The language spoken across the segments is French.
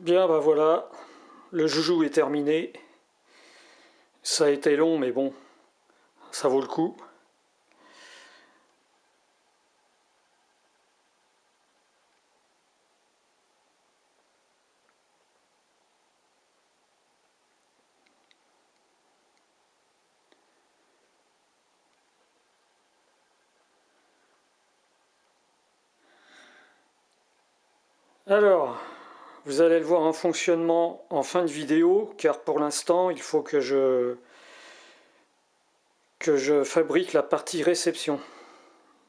Bien, bah voilà, le joujou est terminé. Ça a été long, mais bon, ça vaut le coup. Alors, vous allez le voir en fonctionnement en fin de vidéo, car pour l'instant, il faut que je fabrique la partie réception.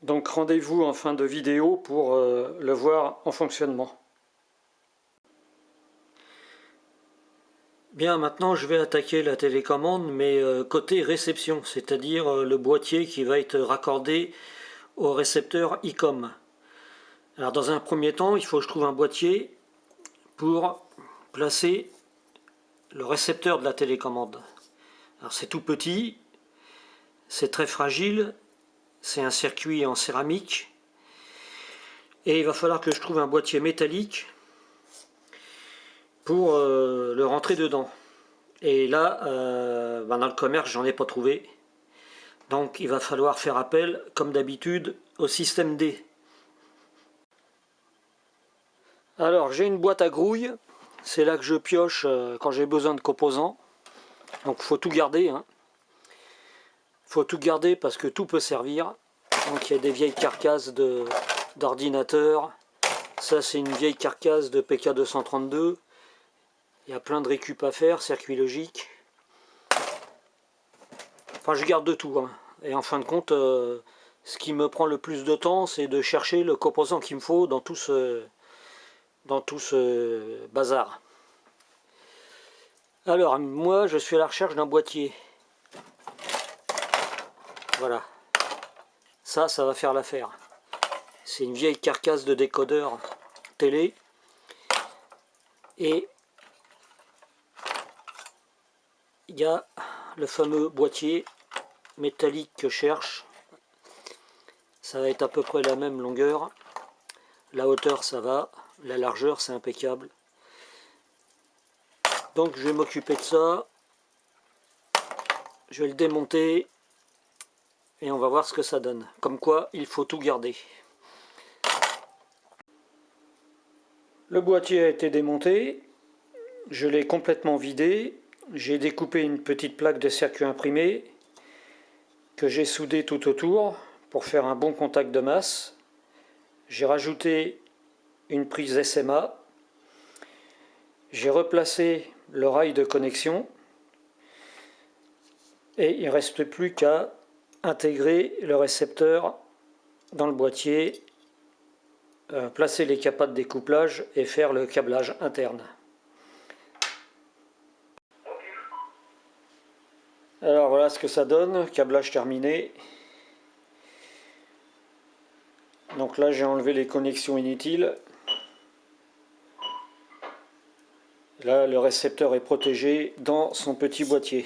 Donc rendez-vous en fin de vidéo pour le voir en fonctionnement. Bien, maintenant je vais attaquer la télécommande, mais côté réception, c'est-à-dire le boîtier qui va être raccordé au récepteur ICOM. Alors dans un premier temps, il faut que je trouve un boîtier pour placer le récepteur de la télécommande. Alors c'est tout petit, c'est très fragile, c'est un circuit en céramique, et il va falloir que je trouve un boîtier métallique pour le rentrer dedans. Et là, dans le commerce, j'en ai pas trouvé. Donc il va falloir faire appel, comme d'habitude, au système D. Alors j'ai une boîte à grouille, c'est là que je pioche quand j'ai besoin de composants. Donc il faut tout garder. Faut tout garder parce que tout peut servir. Donc il y a des vieilles carcasses d'ordinateurs. Ça c'est une vieille carcasse de PK232. Il y a plein de récup à faire, circuit logique. Enfin je garde de tout. Et en fin de compte, ce qui me prend le plus de temps, c'est de chercher le composant qu'il me faut dans tout ce bazar. Alors moi je suis à la recherche d'un boîtier. Voilà. Ça va faire l'affaire. C'est une vieille carcasse de décodeur télé. Et il y a le fameux boîtier métallique que je cherche. Ça va être à peu près la même longueur. La hauteur ça va. La largeur c'est impeccable. Donc je vais m'occuper de ça. Je vais le démonter. Et on va voir ce que ça donne. Comme quoi il faut tout garder. Le boîtier a été démonté. Je l'ai complètement vidé. J'ai découpé une petite plaque de circuit imprimé que j'ai soudé tout autour pour faire un bon contact de masse. J'ai rajouté une prise SMA. J'ai replacé le rail de connexion. Et il ne reste plus qu'à intégrer le récepteur dans le boîtier, placer les capas de découplage et faire le câblage interne. Alors voilà ce que ça donne, câblage terminé. Donc là j'ai enlevé les connexions inutiles. Là le récepteur est protégé dans son petit boîtier.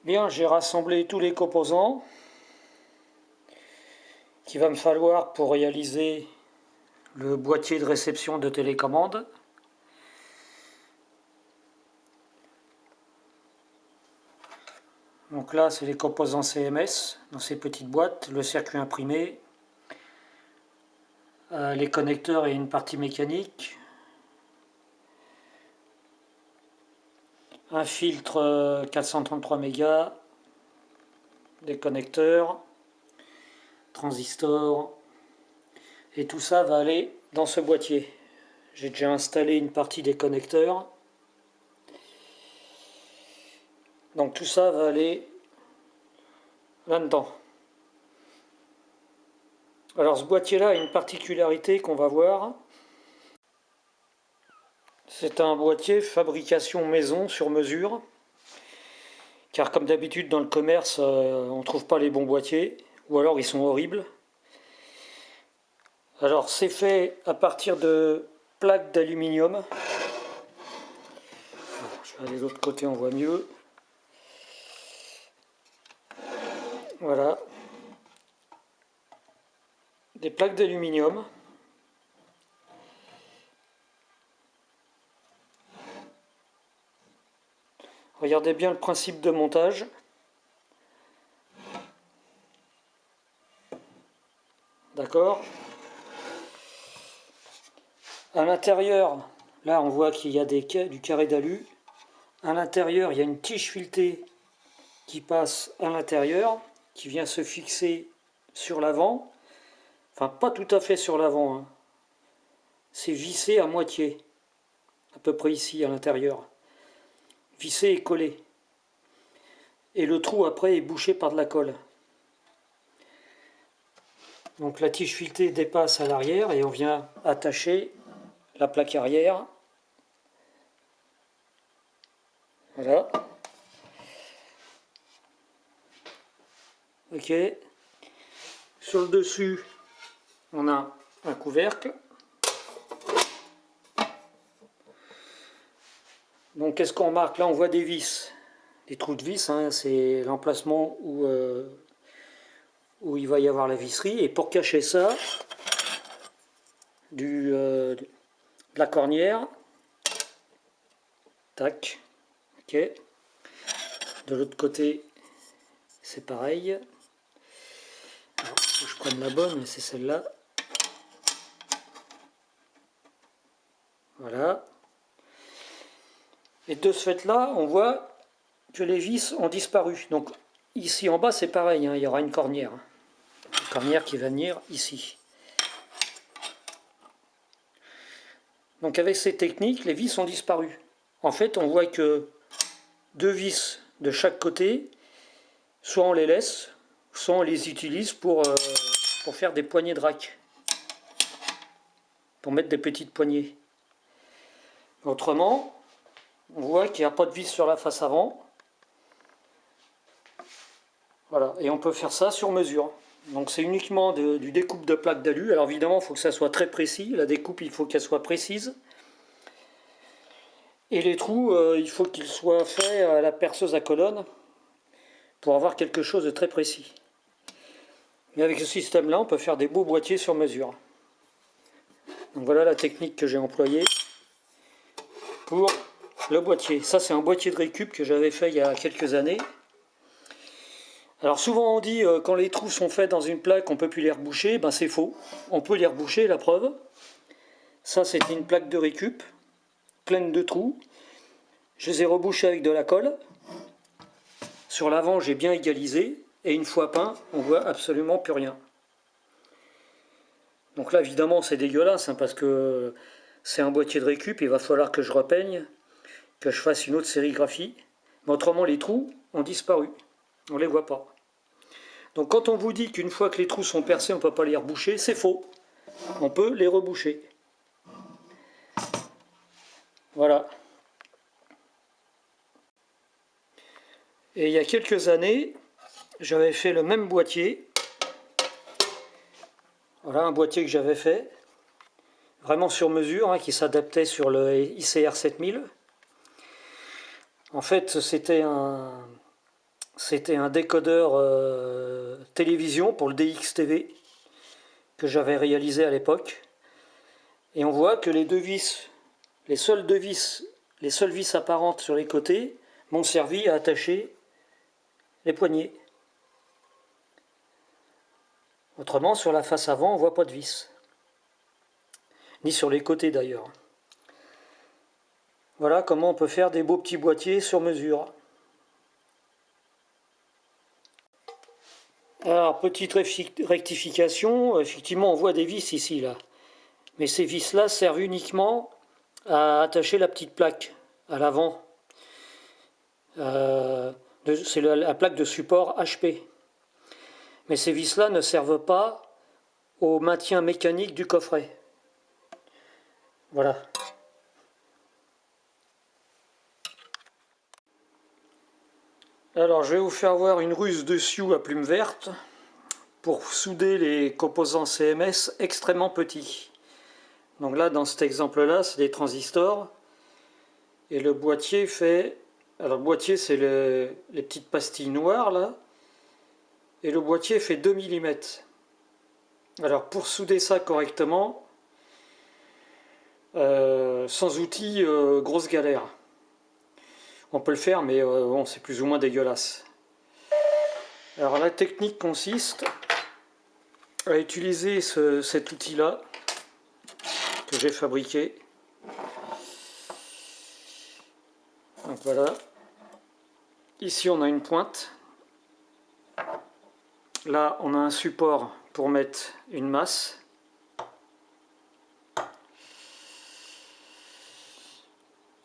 Bien, j'ai rassemblé tous les composants qu'il va me falloir pour réaliser le boîtier de réception de télécommande. Donc là, c'est les composants CMS dans ces petites boîtes, le circuit imprimé, les connecteurs et une partie mécanique, un filtre 433 mégas, des connecteurs, transistors, et tout ça va aller dans ce boîtier. J'ai déjà installé une partie des connecteurs. Donc tout ça va aller là-dedans. Alors ce boîtier-là a une particularité qu'on va voir. C'est un boîtier fabrication maison sur mesure. Car comme d'habitude dans le commerce, on ne trouve pas les bons boîtiers. Ou alors ils sont horribles. Alors c'est fait à partir de plaques d'aluminium. Je vais aller de l'autre côté, on voit mieux. Voilà. Des plaques d'aluminium. Regardez bien le principe de montage. D'accord. À l'intérieur, là on voit qu'il y a du carré d'alu. À l'intérieur, il y a une tige filetée qui passe à l'intérieur, qui vient se fixer sur l'avant. Enfin, pas tout à fait sur l'avant. C'est vissé à moitié. À peu près ici, à l'intérieur. Vissé et collé. Et le trou, après, est bouché par de la colle. Donc la tige filetée dépasse à l'arrière et on vient attacher la plaque arrière. Voilà. Ok. Sur le dessus, on a un couvercle. Donc qu'est-ce qu'on remarque? Là on voit des vis, des trous de vis, hein, c'est l'emplacement où il va y avoir la visserie. Et pour cacher ça, de la cornière, tac, ok. De l'autre côté, c'est pareil. Alors, faut que je prenne la bonne, c'est celle-là. Voilà. Et de ce fait-là, on voit que les vis ont disparu. Donc ici en bas, c'est pareil, hein, il y aura une cornière. Une cornière qui va venir ici. Donc avec ces techniques, les vis ont disparu. En fait, on voit que deux vis de chaque côté, soit on les laisse, soit on les utilise pour faire des poignées de rack. Pour mettre des petites poignées. Autrement, on voit qu'il n'y a pas de vis sur la face avant. Voilà, et on peut faire ça sur mesure. Donc c'est uniquement du découpe de plaques d'alu. Alors évidemment, il faut que ça soit très précis. La découpe, il faut qu'elle soit précise. Et les trous, il faut qu'ils soient faits à la perceuse à colonne pour avoir quelque chose de très précis. Mais avec ce système-là, on peut faire des beaux boîtiers sur mesure. Donc voilà la technique que j'ai employée pour le boîtier. Ça, c'est un boîtier de récup que j'avais fait il y a quelques années. Alors souvent on dit quand les trous sont faits dans une plaque, on ne peut plus les reboucher. Ben c'est faux. On peut les reboucher, la preuve. Ça, c'était une plaque de récup pleine de trous. Je les ai rebouchés avec de la colle. Sur l'avant, j'ai bien égalisé. Et une fois peint, on voit absolument plus rien. Donc là, évidemment, c'est dégueulasse, hein, parce que c'est un boîtier de récup. Il va falloir que je repeigne, que je fasse une autre sérigraphie. Mais autrement, les trous ont disparu. On ne les voit pas. Donc quand on vous dit qu'une fois que les trous sont percés, on ne peut pas les reboucher, c'est faux. On peut les reboucher. Voilà. Et il y a quelques années, j'avais fait le même boîtier. Voilà un boîtier que j'avais fait. Vraiment sur mesure, hein, qui s'adaptait sur le ICR 7000. En fait, c'était un C'était un décodeur télévision pour le DX-TV que j'avais réalisé à l'époque. Et on voit que les deux vis, les seules vis apparentes sur les côtés m'ont servi à attacher les poignées. Autrement, sur la face avant, on ne voit pas de vis. Ni sur les côtés d'ailleurs. Voilà comment on peut faire des beaux petits boîtiers sur mesure. Alors, petite rectification, effectivement on voit des vis ici, là. Mais ces vis-là servent uniquement à attacher la petite plaque à l'avant. C'est la plaque de support HP. Mais ces vis-là ne servent pas au maintien mécanique du coffret. Voilà. Alors je vais vous faire voir une ruse de Sioux à plume verte pour souder les composants CMS extrêmement petits. Donc là, dans cet exemple-là, c'est des transistors. Et le boîtier fait... Alors le boîtier, c'est les petites pastilles noires, là. Et le boîtier fait 2 mm. Alors pour souder ça correctement, sans outils, grosse galère. On peut le faire, mais bon, c'est plus ou moins dégueulasse. Alors la technique consiste à utiliser cet outil-là que j'ai fabriqué. Donc voilà. Ici on a une pointe. Là on a un support pour mettre une masse.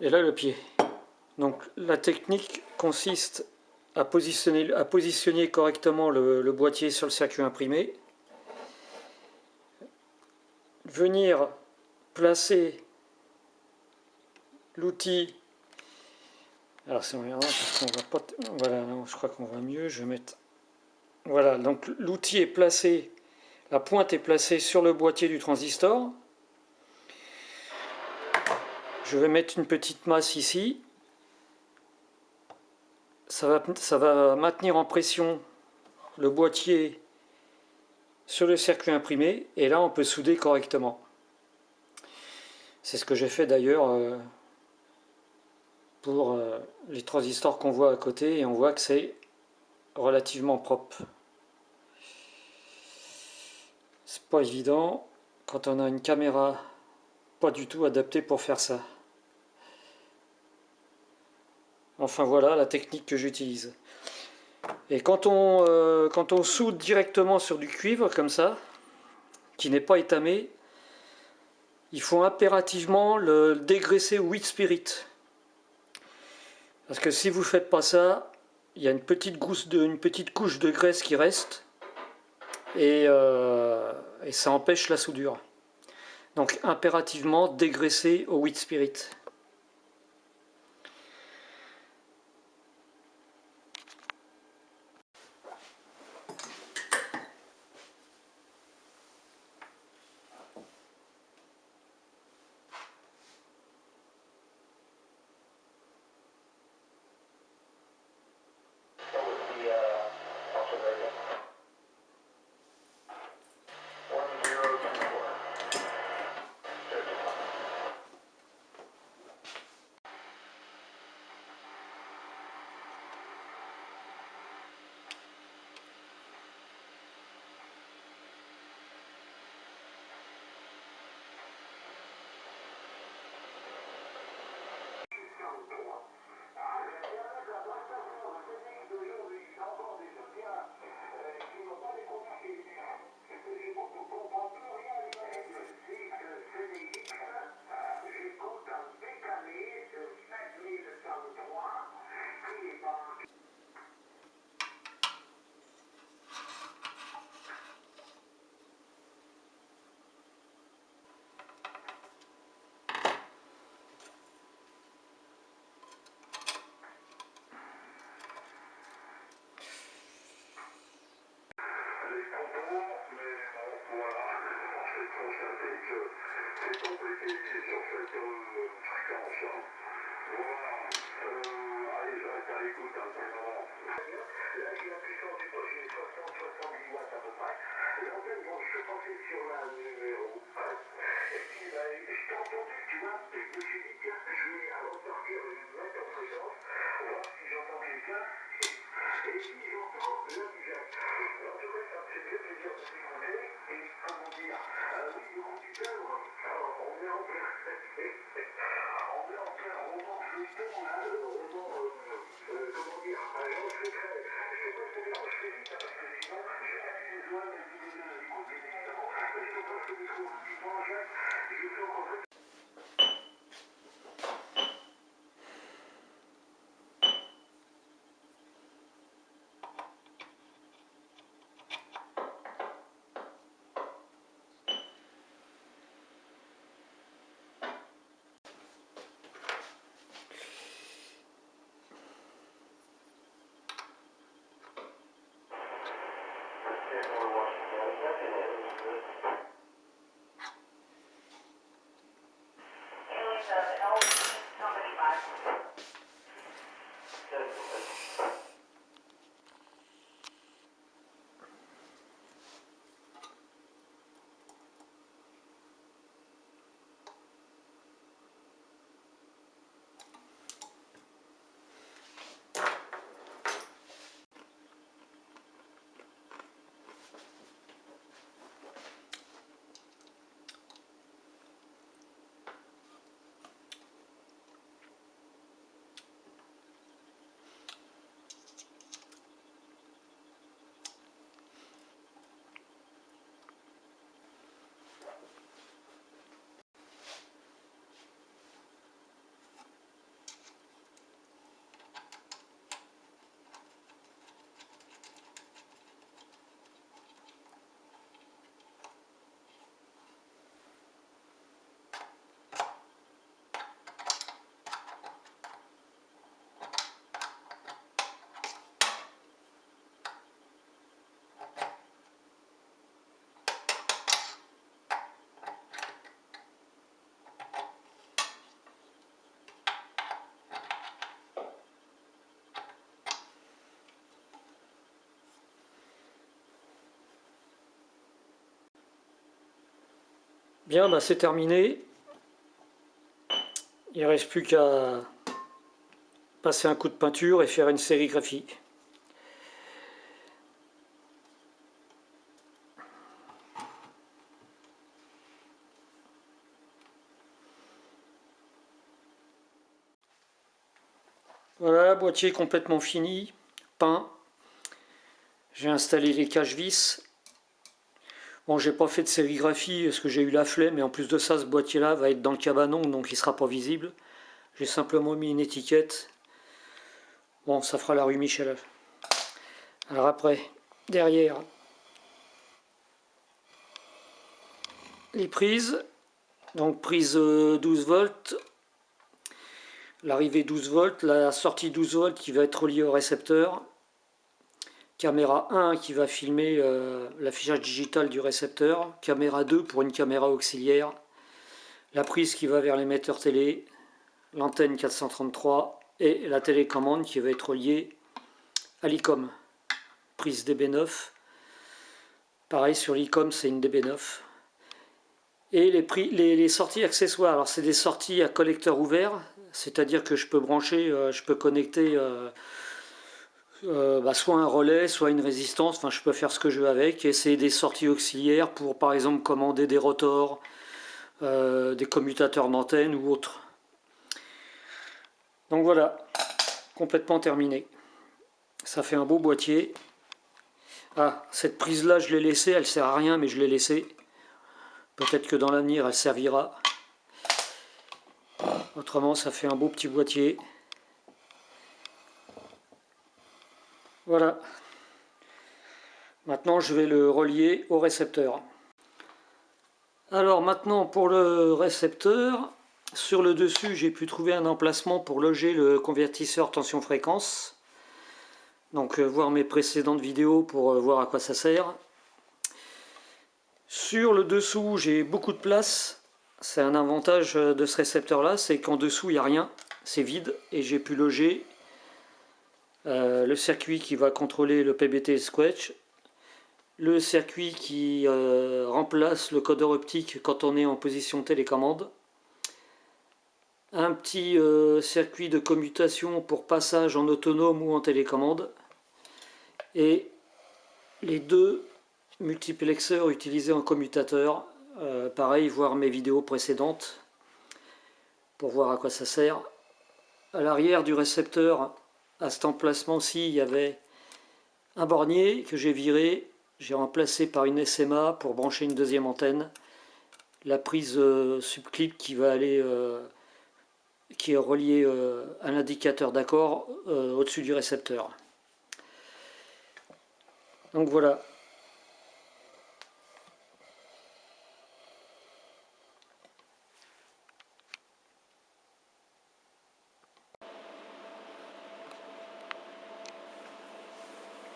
Et là le pied. Donc la technique consiste à positionner correctement le boîtier sur le circuit imprimé, venir placer l'outil. Alors c'est emmerdant parce qu'on voit pas. Voilà, je crois qu'on voit mieux. Je vais mettre. Voilà, donc l'outil est placé, la pointe est placée sur le boîtier du transistor. Je vais mettre une petite masse ici. Ça va maintenir en pression le boîtier sur le circuit imprimé, et là on peut souder correctement. C'est ce que j'ai fait d'ailleurs pour les transistors qu'on voit à côté, et on voit que c'est relativement propre. C'est pas évident quand on a une caméra pas du tout adaptée pour faire ça. Enfin voilà la technique que j'utilise. Et quand on soude directement sur du cuivre comme ça, qui n'est pas étamé, il faut impérativement le dégraisser au wheat spirit. Parce que si vous ne faites pas ça, il y a une petite couche de graisse qui reste, et ça empêche la soudure. Donc impérativement dégraisser au wheat spirit. C'est compliqué sur cette fréquence. Voilà. Allez, je reste à l'écoute un petit moment. Bien, bah c'est terminé. Il ne reste plus qu'à passer un coup de peinture et faire une sérigraphie. Voilà, boîtier complètement fini, peint. J'ai installé les cache-vis. Bon, j'ai pas fait de sérigraphie parce que j'ai eu la flemme, mais en plus de ça, ce boîtier-là va être dans le cabanon, donc il sera pas visible. J'ai simplement mis une étiquette. Bon, ça fera la rue Michel. Alors après, derrière, les prises. Donc prise 12 volts, l'arrivée 12 volts, la sortie 12 volts qui va être reliée au récepteur. Caméra 1 qui va filmer l'affichage digital du récepteur. Caméra 2 pour une caméra auxiliaire. La prise qui va vers l'émetteur télé. L'antenne 433 et la télécommande qui va être reliée à l'ICOM. Prise DB9. Pareil sur l'ICOM, c'est une DB9. Et les sorties accessoires, alors c'est des sorties à collecteur ouvert, c'est-à-dire que je peux brancher, je peux connecter soit un relais, soit une résistance, enfin je peux faire ce que je veux avec, et c'est des sorties auxiliaires pour par exemple commander des rotors, des commutateurs d'antenne ou autres. Donc voilà, complètement terminé. Ça fait un beau boîtier. Ah, cette prise là je l'ai laissée, elle sert à rien mais je l'ai laissée. Peut-être que dans l'avenir elle servira. Autrement ça fait un beau petit boîtier. Voilà. Maintenant je vais le relier au récepteur. Alors maintenant pour le récepteur, sur le dessus j'ai pu trouver un emplacement pour loger le convertisseur tension-fréquence. Donc voir mes précédentes vidéos pour voir à quoi ça sert. Sur le dessous j'ai beaucoup de place. C'est un avantage de ce récepteur là, c'est qu'en dessous il n'y a rien, c'est vide et j'ai pu loger le circuit qui va contrôler le PBT Squelch, le circuit qui remplace le codeur optique quand on est en position télécommande, un petit circuit de commutation pour passage en autonome ou en télécommande, et les deux multiplexeurs utilisés en commutateur. Pareil, voir mes vidéos précédentes pour voir à quoi ça sert. À l'arrière du récepteur, à cet emplacement-ci, il y avait un bornier que j'ai viré. J'ai remplacé par une SMA pour brancher une deuxième antenne. La prise subclip qui va aller, qui est reliée à l'indicateur d'accord au-dessus du récepteur. Donc voilà.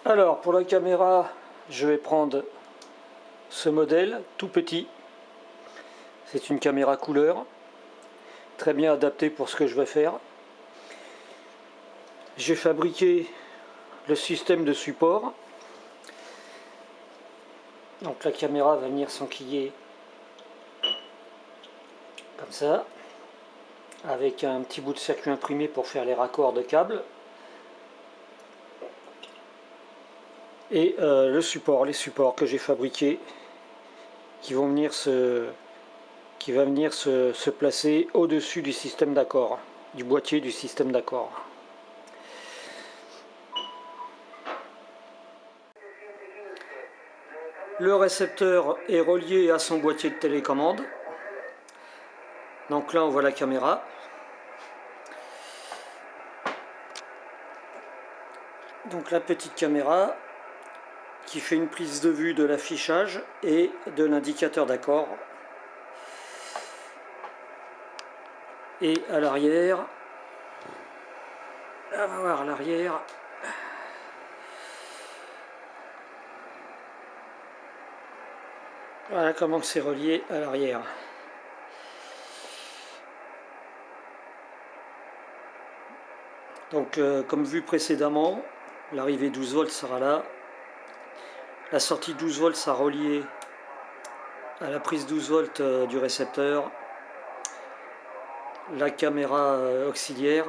Alors pour la caméra, je vais prendre ce modèle tout petit. C'est une caméra couleur, très bien adaptée pour ce que je vais faire. J'ai fabriqué le système de support. Donc la caméra va venir s'enquiller comme ça, avec un petit bout de circuit imprimé pour faire les raccords de câbles. Et les supports que j'ai fabriqués qui vont venir se placer au-dessus du système d'accord, du boîtier du système d'accord. Le récepteur est relié à son boîtier de télécommande. Donc là on voit la caméra. Donc la petite caméra qui fait une prise de vue de l'affichage et de l'indicateur d'accord. Et à l'arrière, on va voir l'arrière. Voilà comment c'est relié à l'arrière. Donc comme vu précédemment, l'arrivée 12 volts sera là. La sortie 12 volts sera reliée à la prise 12 volts du récepteur. La caméra auxiliaire.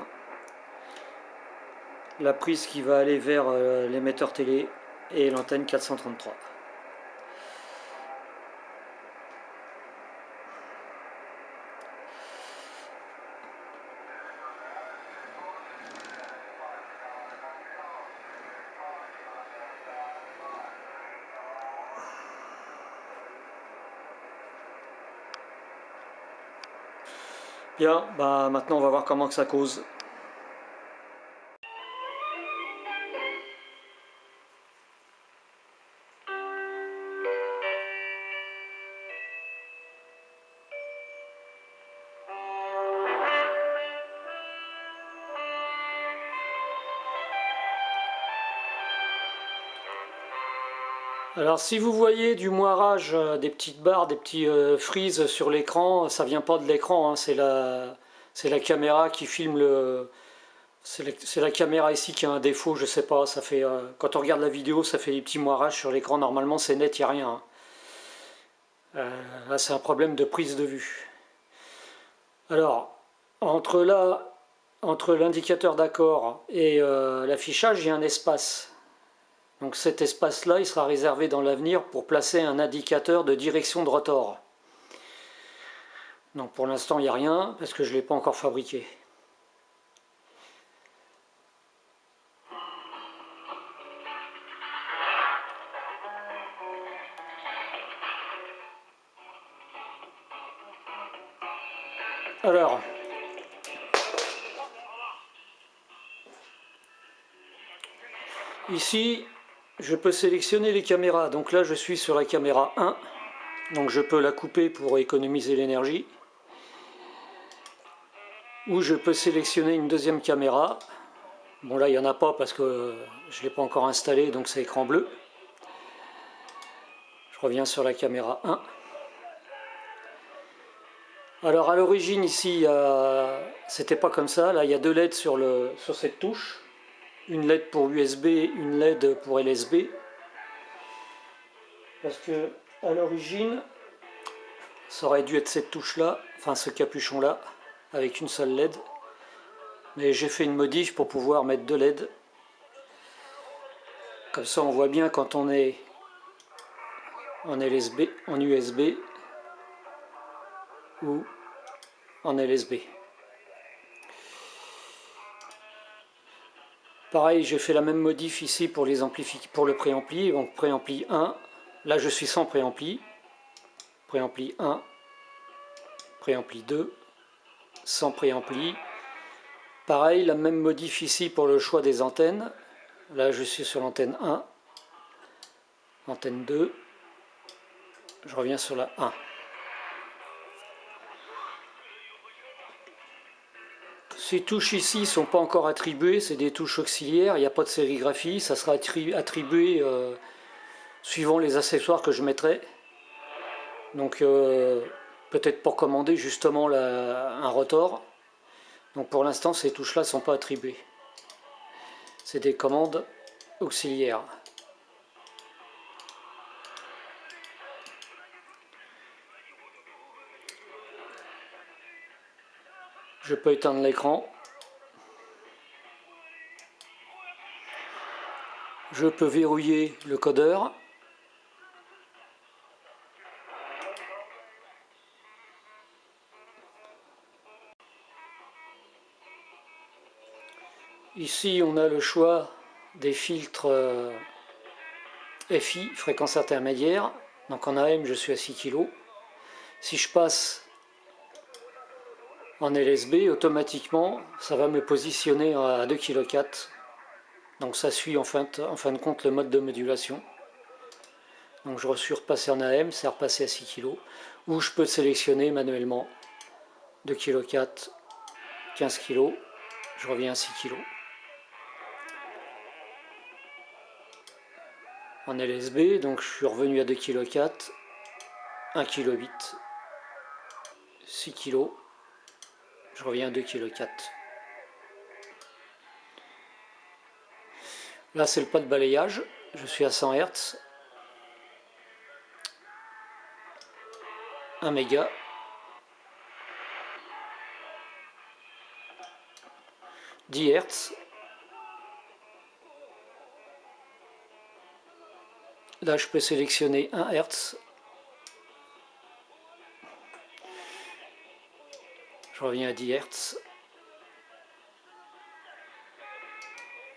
La prise qui va aller vers l'émetteur télé et l'antenne 433. Bien, bah maintenant on va voir comment que ça cause. Alors si vous voyez du moirage, des petites barres, des petits frises sur l'écran, ça vient pas de l'écran, hein, c'est la caméra qui filme le... C'est la caméra ici qui a un défaut, je sais pas, ça fait... quand on regarde la vidéo, ça fait des petits moirages sur l'écran, normalement c'est net, il n'y a rien. Hein. Là c'est un problème de prise de vue. Alors, entre l'indicateur d'accord et l'affichage, il y a un espace. Donc cet espace-là, il sera réservé dans l'avenir pour placer un indicateur de direction de rotor. Donc pour l'instant, il n'y a rien, parce que je ne l'ai pas encore fabriqué. Alors, ici, je peux sélectionner les caméras. Donc là, je suis sur la caméra 1. Donc je peux la couper pour économiser l'énergie. Ou je peux sélectionner une deuxième caméra. Bon là, il n'y en a pas parce que je ne l'ai pas encore installé, donc c'est écran bleu. Je reviens sur la caméra 1. Alors à l'origine ici, c'était pas comme ça. Là, il y a deux LED sur cette touche. Une LED pour USB, une LED pour LSB. Parce que à l'origine, ça aurait dû être cette touche-là, enfin ce capuchon-là, avec une seule LED. Mais j'ai fait une modif pour pouvoir mettre deux LED. Comme ça on voit bien quand on est en LSB, en USB ou en LSB. Pareil, j'ai fait la même modif ici pour les pour le préampli. Donc préampli 1, là je suis sans préampli. Préampli 1, préampli 2, sans préampli. Pareil, la même modif ici pour le choix des antennes. Là je suis sur l'antenne 1, antenne 2, je reviens sur la 1. Ces touches ici ne sont pas encore attribuées, c'est des touches auxiliaires, il n'y a pas de sérigraphie, ça sera attribué suivant les accessoires que je mettrai. Donc peut-être pour commander justement un rotor. Donc pour l'instant ces touches là ne sont pas attribuées. C'est des commandes auxiliaires. Je peux éteindre l'écran. Je peux verrouiller le codeur. Ici, on a le choix des filtres FI, fréquence intermédiaire. Donc en AM, je suis à 6 kg. Si je passe en LSB, automatiquement, ça va me positionner à 2 kg. Donc ça suit en fin de compte le mode de modulation. Donc je suis repassé en AM, c'est repassé à 6 kg. Ou je peux sélectionner manuellement 2 kg, 15 kg. Je reviens à 6 kg. En LSB, donc je suis revenu à 2 kg, 1 kg 8, 6 kg. Je reviens à 2 kg. Là, c'est le pas de balayage. Je suis à 100 Hz. 1 méga. « 10 Hz. Là, je peux sélectionner 1 Hz. Je reviens à 10 Hz.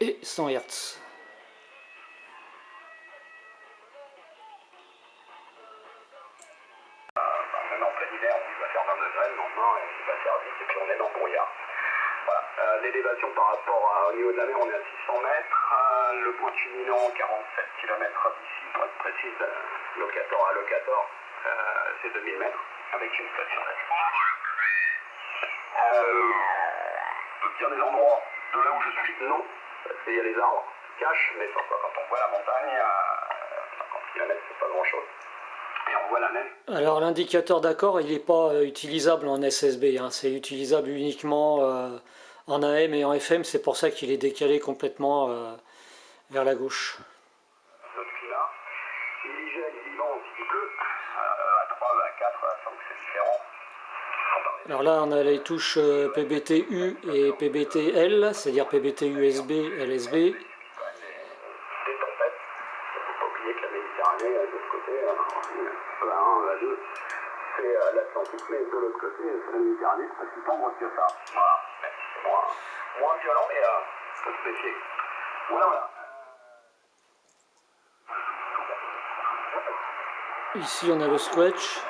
Et 100 Hz. Même en plein hiver, il va faire 20 degrés le lendemain et il va faire vite et puis on est dans le brouillard. Voilà. L'élévation par rapport au niveau de la mer, on est à 600 mètres. Le point culminant, 47 km d'ici, pour être précise, locator à locator, c'est 2000 mètres avec une station d'espoir. Il y a des endroits de là où je suis, non, parce qu'il y a les arbres qui cachent, mais parfois quand on voit la montagne, 50 km, c'est pas grand chose. Et on voit la neige. Alors l'indicateur d'accord, il n'est pas utilisable en SSB, hein. C'est utilisable uniquement en AM et en FM, c'est pour ça qu'il est décalé complètement vers la gauche. Notre climat, il gèle, il vent, il pleut, à 3, à 4, à 5 c'est différent. Alors là on a les touches PBT-U et PBT-L, c'est-à-dire PBT-USB, LSB. Des tempêtes, il ne faut pas oublier que la Méditerranée, de l'autre côté, la 1, la 2, c'est l'Atlantique, mais de l'autre côté, c'est la Méditerranée, c'est pas si tendre que ça. Voilà, c'est moins violent, mais faut se méfier. Voilà. Ici on a le scratch.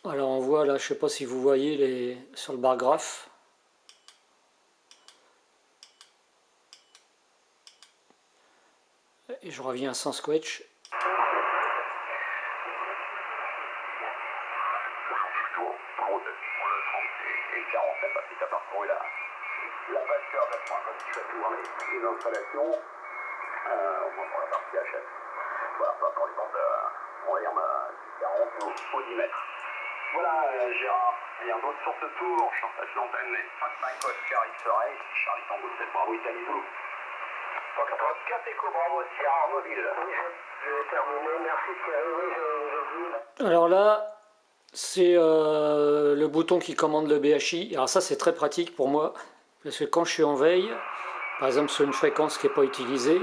Alors on voit là, je ne sais pas si vous voyez sur le bar graphe. Et je reviens sans scratch. Les installations, au moins pour la partie HS. Voilà, pas pour les bandes, on va dire 40 ou 10 mètres. Voilà, Gérard, il y a un autre sur ce tour, je passe l'antenne, les 5 Mike Oscar X-Ray, Charlie Tango 7 Bravo Italie Zulu. 4 Echo Bravo Sierra Mobile. Oui, je vais terminer, merci Thierry, oui, je vous... Alors là, c'est le bouton qui commande le BHI. Alors ça c'est très pratique pour moi, parce que quand je suis en veille, par exemple sur une fréquence qui n'est pas utilisée.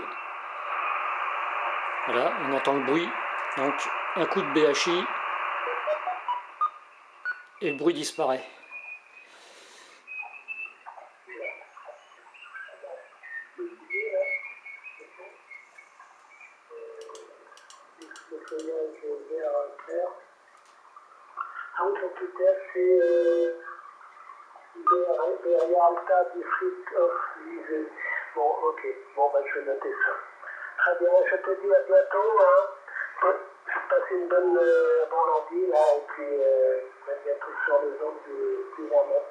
Voilà, on entend le bruit. Donc un coup de BHI et le bruit disparaît. Le feuillage vert clair. Ah oui, ton critère, c'est Beria Alta District of Lisée. Bon, ok. Bon, ben, je vais noter ça. Très bien, je te dis à bientôt. Hein. Ouais, passe une bonne bon lundi, là, et puis à bientôt sur les ondes du Internet.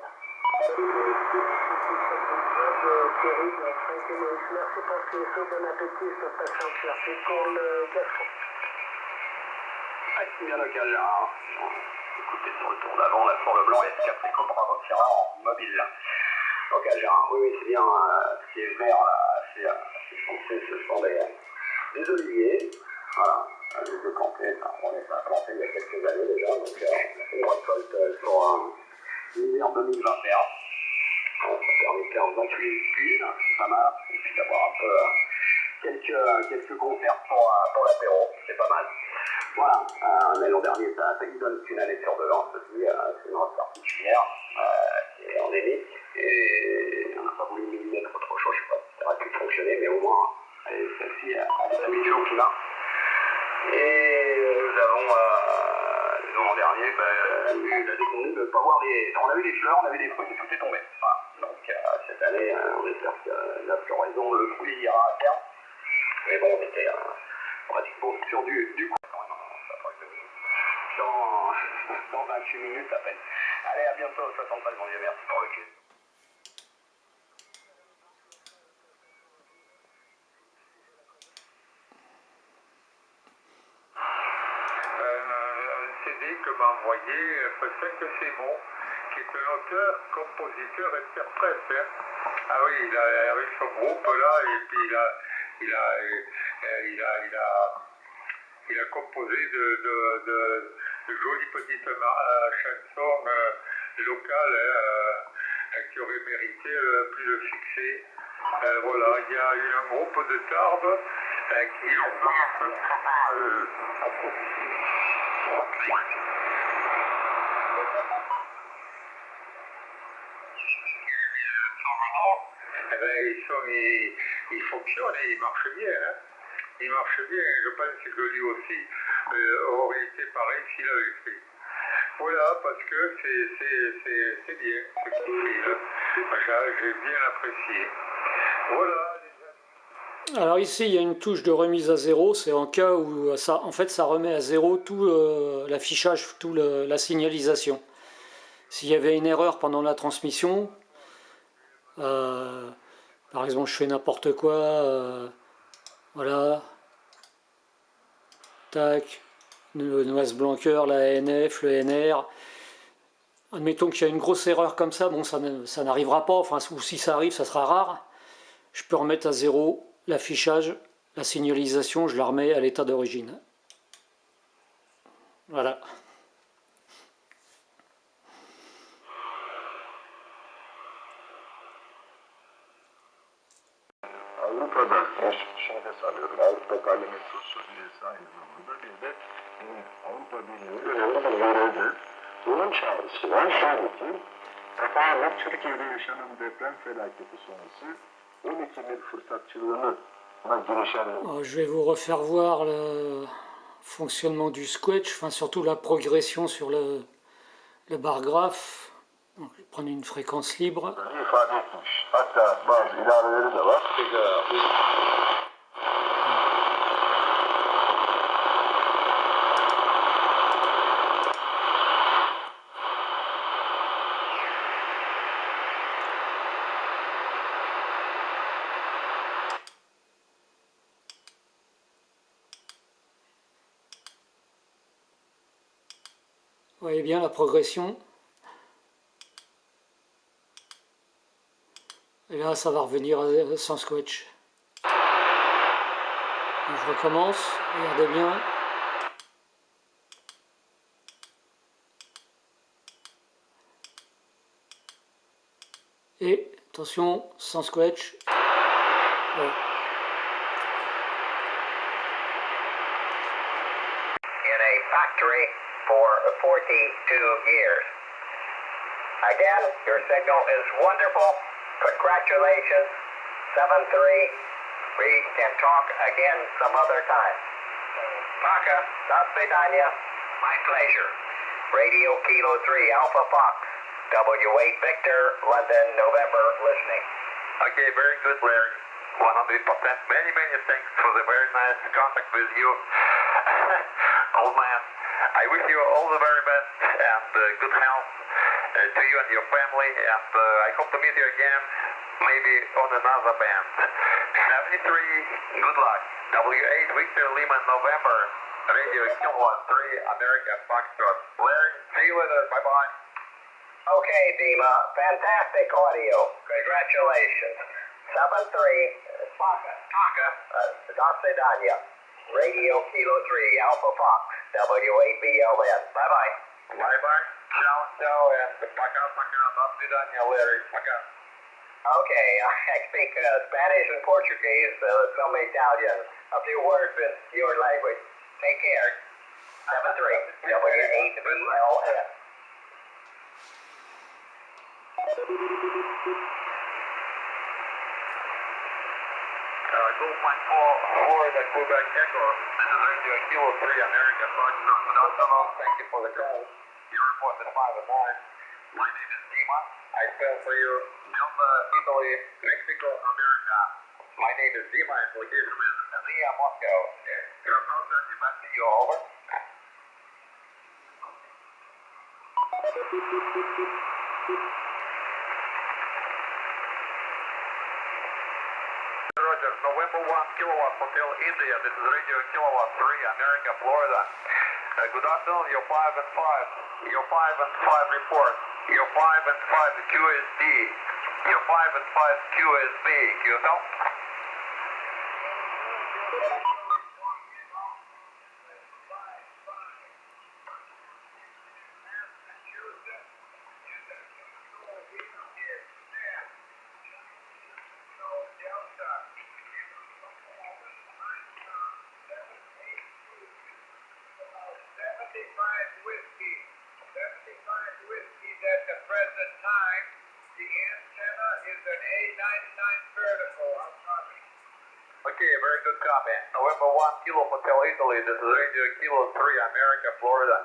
Thierry, merci pour ce qu'il faut. Bon appétit, je te passe un merci pour le gastro. Bien l'occasion. Écoutez, sur le tour d'avant, là, sur le blanc, S4 Eco Bravo Sierra en mobile. Ok, Gérard, oui, c'est bien, ce qui est vert, là, c'est foncé, ce sont des oliviers. Voilà, les deux plantés, on les a plantés il y a quelques années déjà, donc on a fait une récolte sur l'hiver 2021. Ça permet de faire 28 piles, c'est pas mal, et puis d'avoir un peu quelques conserves pour l'apéro, c'est pas mal. Voilà, mais l'an dernier, ça lui donne une année sur deux ans, ceci, c'est une race particulière, qui est endémique, et on n'a pas voulu lui mettre trop chaud, je sais pas si ça aurait pu fonctionner, mais au moins, celle-ci, elle est habituée au climat. Et nous avons, l'an dernier, eu la déconvenue de ne pas voir on a eu des fleurs, on a eu des fruits, et tout est tombé. Voilà. Donc cette année, on espère que la floraison, le fruit ira à terme. Mais bon, on était pratiquement sur du coup. Dans 28 minutes à peine. Allez, à bientôt, 73 mon Dieu, merci pour le cul. Un CD que m'a envoyé Frank Simon, qui est un auteur, compositeur, interprète. Hein. Ah oui, il a avec son groupe là, et puis il a composé de jolies petites chansons locales qui auraient mérité plus de succès. Voilà, il y a eu un groupe de Tarbes qui eh ben, ils fonctionnent et ils marchent bien. Hein. Ils marchent bien. Je pense que lui aussi aurait été pareil s'il avait fait. Voilà, parce que c'est bien ce qu'il fait. Hein. J'ai bien apprécié. Voilà. Alors ici, il y a une touche de remise à zéro, c'est en cas où ça, en fait, ça remet à zéro tout l'affichage, la signalisation. S'il y avait une erreur pendant la transmission, par exemple, je fais n'importe quoi, voilà, tac, le noise blanqueur, la ANF, le NR. Admettons qu'il y a une grosse erreur comme ça, bon, ça n'arrivera pas, enfin, ou si ça arrive, ça sera rare. Je peux remettre à zéro l'affichage, la signalisation, je la remets à l'état d'origine. Voilà. Avrupa'da şeyde sanıyorum. Avrupa Parlamentosu üyesi aynı zamanda bir de Avrupa Birliği üyeleri. Bunun çağrısı var. Şöyle ki efendim Türkiye'de yaşanan deprem felaketi sonrası 12 mil fırsatçılığına girişenler. Je vais vous refaire voir le fonctionnement du Squelch, enfin surtout la progression sur le bar graphe. Donc, je vais prendre une fréquence libre. İfade etmiş. Hatta bazı ilaveleri de var. Vous voyez bien la progression. Et là, ça va revenir sans Squelch. Donc, je recommence, regardez bien. Et attention, sans Squelch. Ouais. In a factory for 42 years. Again, your signal is wonderful. Congratulations. 7-3. We can talk again some other time. Paka, до свидания. My pleasure. Radio Kilo 3 Alpha Fox. W8 Victor, London, November, listening. Okay, very good, Larry. 100%. Many, many thanks for the very nice contact with you. Old man, I wish you all the very best and good health to you and your family, and I hope to meet you again, maybe on another band. 73, good luck. W8 Victor Lima, November, Radio Kilowatt 3, America Foxtrot. Larry, see you later. Bye-bye. Okay, Dima. Fantastic audio. Congratulations. 7-3. Paka. До свидания. Radio Kilo 3 Alpha Fox. W8BLN. Bye-bye. Bye-bye. Ciao, ciao, and пока-пока. До свидания, Larry. Пока. Okay, I speak Spanish and Portuguese, some Italian, a few words in your language. Take care. 7-3. W8BLN. Golf Mike Paul, Florida, Quebec Echo. This is Radio Kilo 3, America Foxtrot. Good afternoon. Thank you for the call. You reported 5 and 9. My name is Dima. I spell for you Delta, Italy, Mexico, America. My name is Dima and location is Ria, Moscow. Your contact is back to you, over. Roger, November 1 Kilowatt Hotel India. This is Radio Kilowatt 3, America, Florida. Good afternoon, your 5 and 5. Your 5 and 5 report. Your 5 and 5 QSD. Your 5 and 5 QSB. QSL. At the present time, the antenna is an A99 vertical. I'm talking. Okay, very good comment. November 1 Kilo Hotel Italy. This is Radio Kilo 3, America, Florida.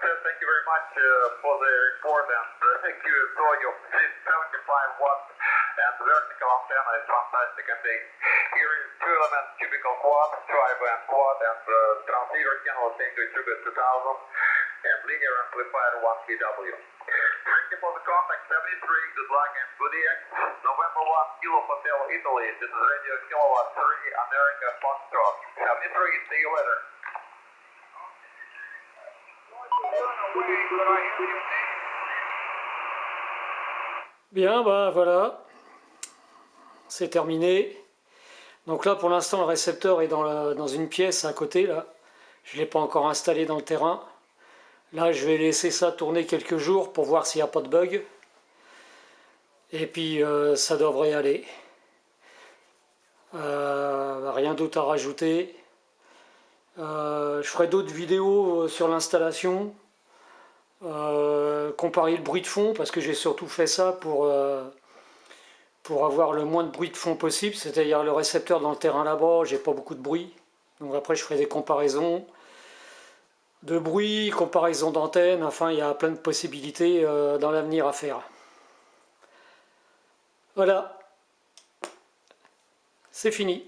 Thank you very much for the report, and QSO, your 75 watt and vertical antenna is fantastic indeed. Here is 2-element cubical quad, tri-band quad, and transceiver channel Tango Sugar 2000, and linear amplifier 1 kW. Thank you for the contact. 73, good luck and good EX. November 1 Kilo Hotel Italy. This is Radio Kilowatt 3, America Foxtrot. 73, see you later. Bien, bah voilà, c'est terminé. Donc là, pour l'instant, le récepteur est dans une pièce à côté, là. Je ne l'ai pas encore installé dans le terrain. Là, je vais laisser ça tourner quelques jours pour voir s'il n'y a pas de bug. Et puis, ça devrait aller. Rien d'autre à rajouter. Je ferai d'autres vidéos sur l'installation. Comparer le bruit de fond, parce que j'ai surtout fait ça pour avoir le moins de bruit de fond possible, c'est-à-dire le récepteur dans le terrain là-bas, j'ai pas beaucoup de bruit, donc après je ferai des comparaisons de bruit, comparaison d'antenne, enfin il y a plein de possibilités dans l'avenir à faire. Voilà, c'est fini.